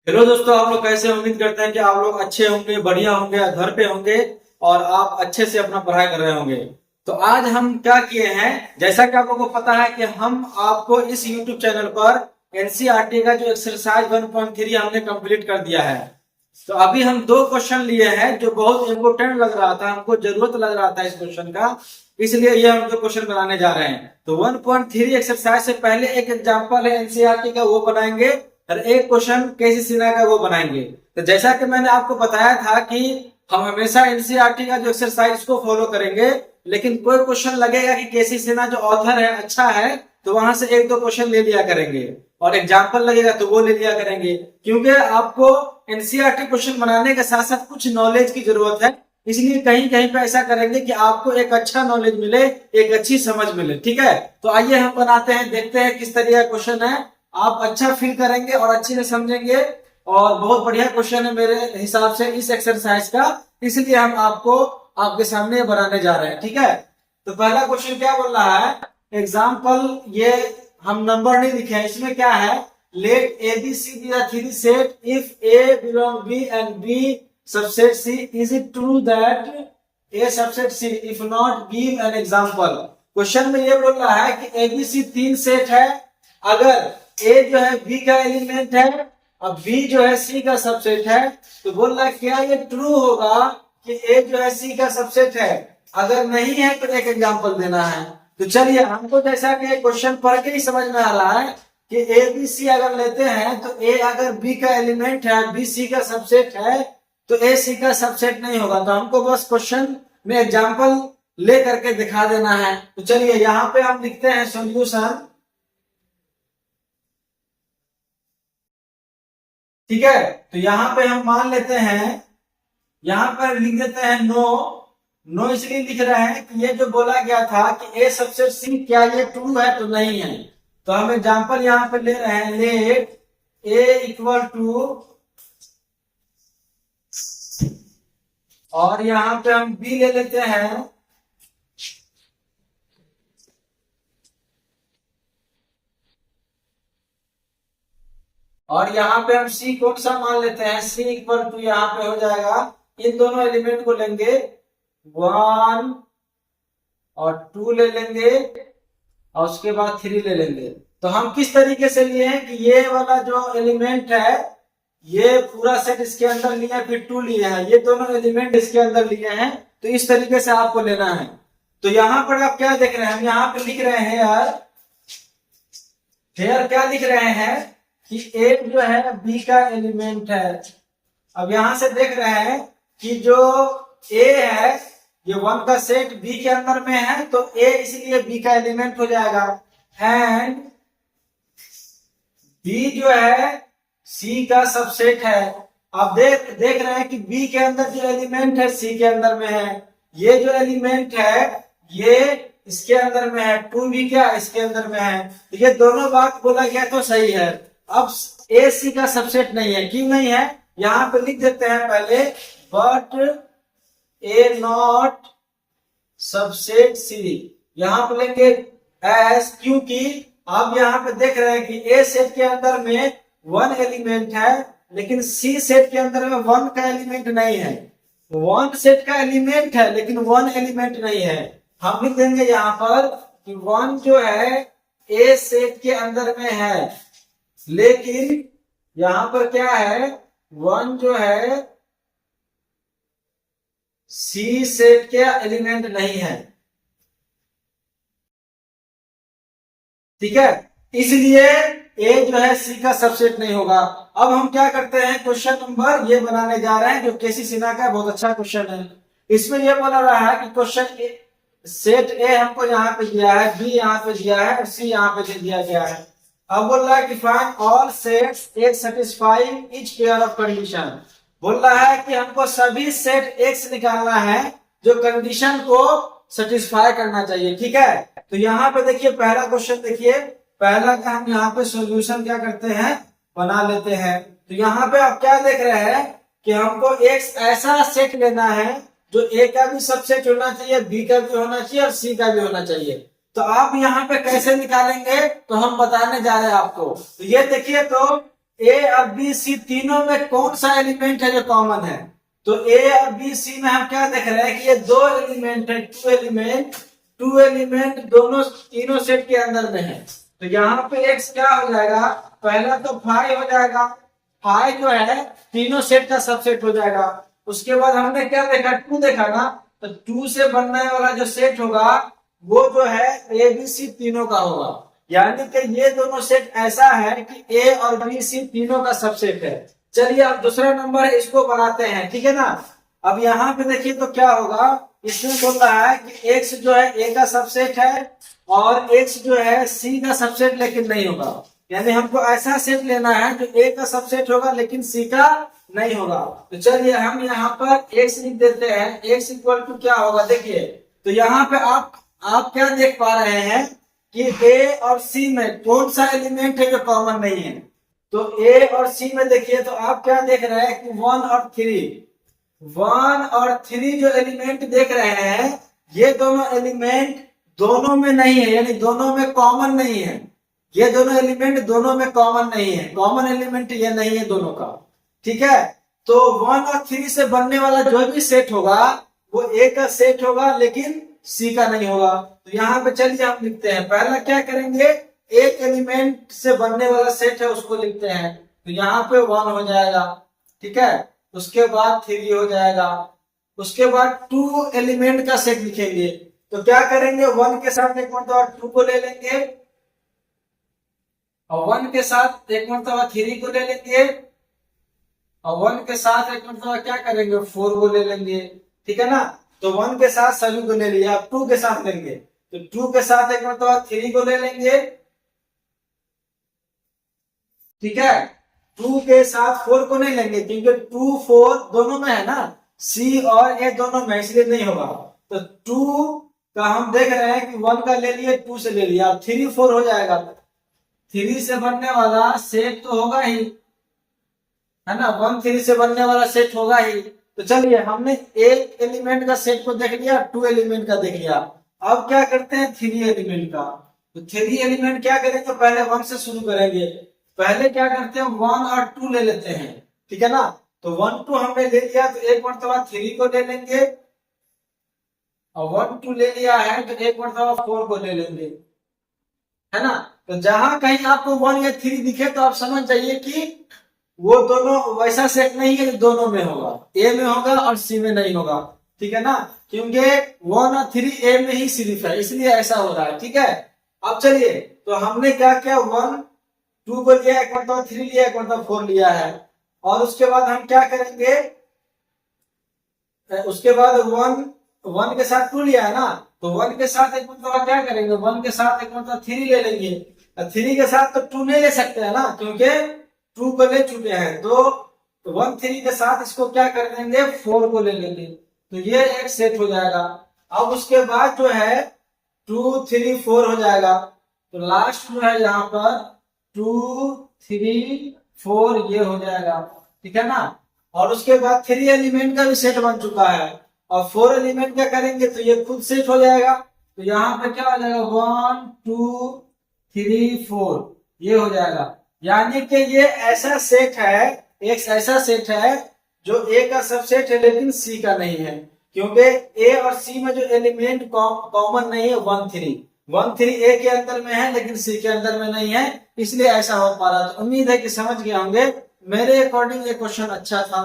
Hello दोस्तों, आप लोग कैसे? उम्मीद करते हैं कि आप लोग अच्छे होंगे, बढ़िया होंगे, घर पे होंगे और आप अच्छे से अपना पढ़ाई कर रहे होंगे। तो आज हम क्या किए हैं, जैसा कि आप लोगों को पता है कि हम आपको इस YouTube चैनल पर एनसीईआरटी का जो एक्सरसाइज 1.3 हमने कंप्लीट कर दिया है। तो अभी हम दो क्वेश्चन लिए हैं जो बहुत इंपोर्टेंट लग रहा था, हमको जरूरत लग रहा था इस क्वेश्चन का, इसलिए ये हम दो क्वेश्चन बनाने जा रहे हैं। तो 1.3 एक्सरसाइज से पहले एक एग्जाम्पल है एनसीईआरटी का, वो बनाएंगे और एक क्वेश्चन केसी सिन्हा का वो बनाएंगे। तो जैसा कि मैंने आपको बताया था कि हम हमेशा एनसीईआरटी का जो एक्सरसाइज को फॉलो करेंगे, लेकिन कोई क्वेश्चन लगेगा कि केसी सिन्हा जो ऑथर है अच्छा है, तो वहां से एक दो क्वेश्चन ले लिया करेंगे और एग्जाम्पल लगेगा तो वो ले लिया करेंगे, क्योंकि आपको एनसीईआरटी क्वेश्चन बनाने के साथ साथ कुछ नॉलेज की जरूरत है। इसलिए कहीं कहीं पे ऐसा करेंगे कि आपको एक अच्छा नॉलेज मिले, एक अच्छी समझ मिले। ठीक है, तो आइए हम बनाते हैं, देखते हैं किस तरह का क्वेश्चन है। आप अच्छा फील करेंगे और अच्छे से समझेंगे और बहुत बढ़िया क्वेश्चन है मेरे हिसाब से इस एक्सरसाइज का, इसलिए हम आपको आपके सामने बनाने जा रहे हैं। ठीक है, तो पहला क्वेश्चन क्या बोल रहा है, एग्जाम्पल, ये हम नंबर नहीं लिखे हैं, इसमें क्या है, let A B C be are three set if A belong B and B subset C, is it true that A subset C, if not give an example. Question में ये बोल रहा है कि एबीसी तीन सेट है, अगर ए जो है बी का एलिमेंट है और बी जो है सी का सबसेट है, तो बोल रहा है क्या ये ट्रू होगा कि ए जो है सी का सबसेट है, अगर नहीं है तो एक एग्जांपल देना है। तो चलिए, हमको जैसा कि क्वेश्चन पढ़ के ही समझ में आ रहा है कि ए बी सी अगर लेते हैं तो ए अगर बी का एलिमेंट है, बी सी का सबसेट है, तो ए सी का सबसेट नहीं होगा। तो हमको बस क्वेश्चन में एग्जांपल ले करके दिखा देना है। तो चलिए यहाँ पे हम लिखते हैं सॉल्यूशन। ठीक है, तो यहाँ पे हम मान लेते हैं, यहाँ पर लिख देते हैं नो। नो इसलिए लिख रहे हैं कि ये जो बोला गया था कि ए सबसेट सी, क्या ये ट्रू है? तो नहीं है। तो हम एग्जांपल यहाँ पे ले रहे हैं, लेट ए इक्वल टू, और यहाँ पे हम बी ले लेते हैं, और यहाँ पे हम सी कौन सा मान लेते हैं, सी इक्वल टू, यहाँ पे हो जाएगा, इन दोनों एलिमेंट को लेंगे, 1 और 2 ले लेंगे और उसके बाद 3 ले लेंगे। तो हम किस तरीके से लिए हैं कि ये वाला जो एलिमेंट है, ये पूरा सेट इसके अंदर लिया, फिर 2 लिए हैं, ये दोनों एलिमेंट इसके अंदर लिए हैं। तो इस तरीके से आपको लेना है। तो यहाँ पर आप क्या देख रहे हैं, हम यहाँ पे लिख रहे हैं यार, हेयर क्या लिख रहे हैं कि ए जो है बी का एलिमेंट है। अब यहां से देख रहे हैं कि जो ए है ये 1 का सेट बी के अंदर में है, तो ए इसलिए बी का एलिमेंट हो जाएगा, एंड बी जो है सी का सबसेट है। अब देख रहे हैं कि बी के अंदर जो एलिमेंट है सी के अंदर में है, ये जो एलिमेंट है ये इसके अंदर में है, 2 भी क्या इसके अंदर में है। तो ये दोनों बात बोला गया तो सही है। अब ए सी का सबसेट नहीं है, क्यों नहीं है, यहां पे लिख देते हैं पहले, बट ए नॉट सबसेट सी, यहां पे लेंगे एस, क्योंकि आप यहां पे देख रहे हैं कि ए सेट के अंदर में 1 एलिमेंट है, लेकिन सी सेट के अंदर में 1 का एलिमेंट नहीं है। 1 सेट का एलिमेंट है लेकिन 1 एलिमेंट नहीं है। हम लिख देंगे यहाँ पर कि 1 जो है ए सेट के अंदर में है, लेकिन यहां पर क्या है, 1 जो है सी सेट के एलिमेंट नहीं है। ठीक है, इसलिए ए जो है सी का सबसेट नहीं होगा। अब हम क्या करते हैं, क्वेश्चन नंबर ये बनाने जा रहे हैं जो केसी सिन्हा का बहुत अच्छा क्वेश्चन है। इसमें ये बोला रहा है कि क्वेश्चन सेट ए हमको यहाँ पे दिया है, बी यहाँ पे दिया है और सी यहाँ पे दे दिया गया है। अब बोल रहा है कि find all sets x satisfying each pair of condition. बोल रहा है कि हमको सभी सेट एक्स निकालना है जो कंडीशन को सेटिस्फाई करना चाहिए। ठीक है, तो यहाँ पे देखिए पहला क्वेश्चन, देखिए पहला का हम यहाँ पे सॉल्यूशन क्या करते हैं, बना लेते हैं। तो यहाँ पे आप क्या देख रहे हैं कि हमको एक ऐसा सेट लेना है जो ए का भी सबसेट होना चाहिए, बी का भी होना चाहिए और सी का भी होना चाहिए। तो आप यहाँ पे कैसे निकालेंगे तो हम बताने जा रहे हैं आपको। तो ये देखिए, तो ए और बी सी तीनों में कौन सा एलिमेंट है जो कॉमन है। तो ए और बी सी में हम क्या देख रहे हैं कि ये दो एलिमेंट है, टू एलिमेंट दोनों तीनों सेट के अंदर में है। तो यहाँ पे एक्स क्या हो जाएगा, पहला तो फाइव हो जाएगा, फाइव जो है तीनों सेट का सबसेट हो जाएगा। उसके बाद हमने क्या देखा, टू देखा ना, तो टू से बनने वाला जो सेट होगा वो जो है ए बी सी तीनों का होगा। यानी कि ये दोनों सेट ऐसा है कि ए और बी सी तीनों का सबसेट है। चलिए अब दूसरा नंबर है, इसको बनाते हैं, ठीक है ना। अब यहाँ पे देखिए तो क्या होगा, इसमें बोल रहा है कि एक्स जो है ए का सबसेट है और एक्स जो है सी का सबसेट लेकिन नहीं होगा। यानी हमको ऐसा सेट लेना है जो ए का सबसेट होगा लेकिन सी का नहीं होगा। तो चलिए हम यहाँ पर एक्स लिख देते हैं, एक्स इक्वल टू क्या होगा देखिए। तो यहाँ पे आप क्या देख पा रहे हैं कि ए और सी में कौन सा एलिमेंट है जो कॉमन नहीं है। तो ए और सी में देखिए तो आप क्या देख रहे हैं कि वन और थ्री जो एलिमेंट देख रहे हैं ये दोनों एलिमेंट दोनों में नहीं है, यानी दोनों में कॉमन नहीं है। ये दोनों एलिमेंट दोनों में कॉमन नहीं है, कॉमन एलिमेंट ये नहीं है दोनों का, ठीक है। तो वन और थ्री से बनने वाला जो भी सेट होगा वो ए का सेट होगा लेकिन सी का नहीं होगा। तो यहाँ पे चलिए हम लिखते हैं, पहला क्या करेंगे, एक एलिमेंट से बनने वाला सेट है उसको लिखते हैं। तो यहाँ पे वन हो जाएगा, ठीक है। उसके बाद थ्री हो जाएगा, उसके बाद टू एलिमेंट का सेट लिखेंगे। तो क्या करेंगे, वन के साथ एक मरतबा टू को ले लेंगे और वन के साथ एक मरतबा थ्री को ले लेंगे और वन के साथ एक मरतबा क्या करेंगे, फोर को ले लेंगे, ठीक है ना। तो वन के साथ सभी को ले लिया, अब टू के साथ लेंगे तो टू के साथ एक मरतबा थ्री को ले लेंगे, ठीक है। टू के साथ फोर को नहीं लेंगे क्योंकि टू फोर दोनों में है ना, सी और ए दोनों में, इसलिए नहीं होगा। तो टू का हम देख रहे हैं कि वन का ले लिए, टू से ले लिया, अब थ्री फोर हो जाएगा। थ्री से बनने वाला सेट तो होगा ही, है ना, वन थ्री से बनने वाला सेट होगा ही। तो चलिए हमने एक एलिमेंट का सेट को देख लिया, टू एलिमेंट का देख लिया। अब क्या करते हैं, थ्री एलिमेंट का। तो थ्री एलिमेंट क्या करेंगे, पहले वन से शुरू करेंगे। पहले क्या करते हैं, वन और टू ले लेते हैं, ठीक है ना। तो वन टू हमने ले लिया तो एक मरतबा थ्री को ले लेंगे और वन टू ले लिया है तो एक मरतबा फोर को ले लेंगे, है ना। तो जहां कहीं आपको वन या थ्री दिखे तो आप समझ जाइए कि वो दोनों वैसा सेट नहीं है जो दोनों में होगा, ए में होगा और सी में नहीं होगा, ठीक है ना। क्योंकि वन और थ्री ए में ही सिर्फ है, इसलिए ऐसा हो रहा है, ठीक है। अब चलिए तो हमने क्या किया, वन टू को लिया, एक मरतबा थ्री लिया, एक मरतबा फोर लिया है। और उसके बाद हम क्या करेंगे, उसके बाद वन के साथ टू लिया है ना, तो वन के साथ एक मरतबा क्या करेंगे, वन के साथ एक मरतबा थ्री ले लेंगे। थ्री के साथ तो टू नहीं ले सकते हैं ना, क्योंकि टू को ले चुके हैं। तो वन थ्री के साथ इसको क्या कर देंगे, फोर को ले लेंगे। तो ये एक सेट हो जाएगा। अब उसके बाद जो है टू थ्री फोर हो जाएगा। तो लास्ट जो है यहाँ पर टू थ्री फोर ये हो जाएगा, ठीक है ना। और उसके बाद थ्री एलिमेंट का भी सेट बन चुका है और फोर एलिमेंट क्या करेंगे तो ये खुद सेट हो जाएगा। तो यहाँ पे क्या हो जाएगा, वन टू थ्री फोर ये हो जाएगा। यानी कि ये ऐसा सेट है, एक ऐसा सेट है जो ए का सबसेट है लेकिन सी का नहीं है, क्योंकि ए और सी में जो एलिमेंट कॉमन नहीं है वन थ्री ए के अंदर में है लेकिन सी के अंदर में नहीं है, इसलिए ऐसा हो पा रहा है। तो उम्मीद है कि समझ गए होंगे। मेरे अकॉर्डिंग ये क्वेश्चन अच्छा था।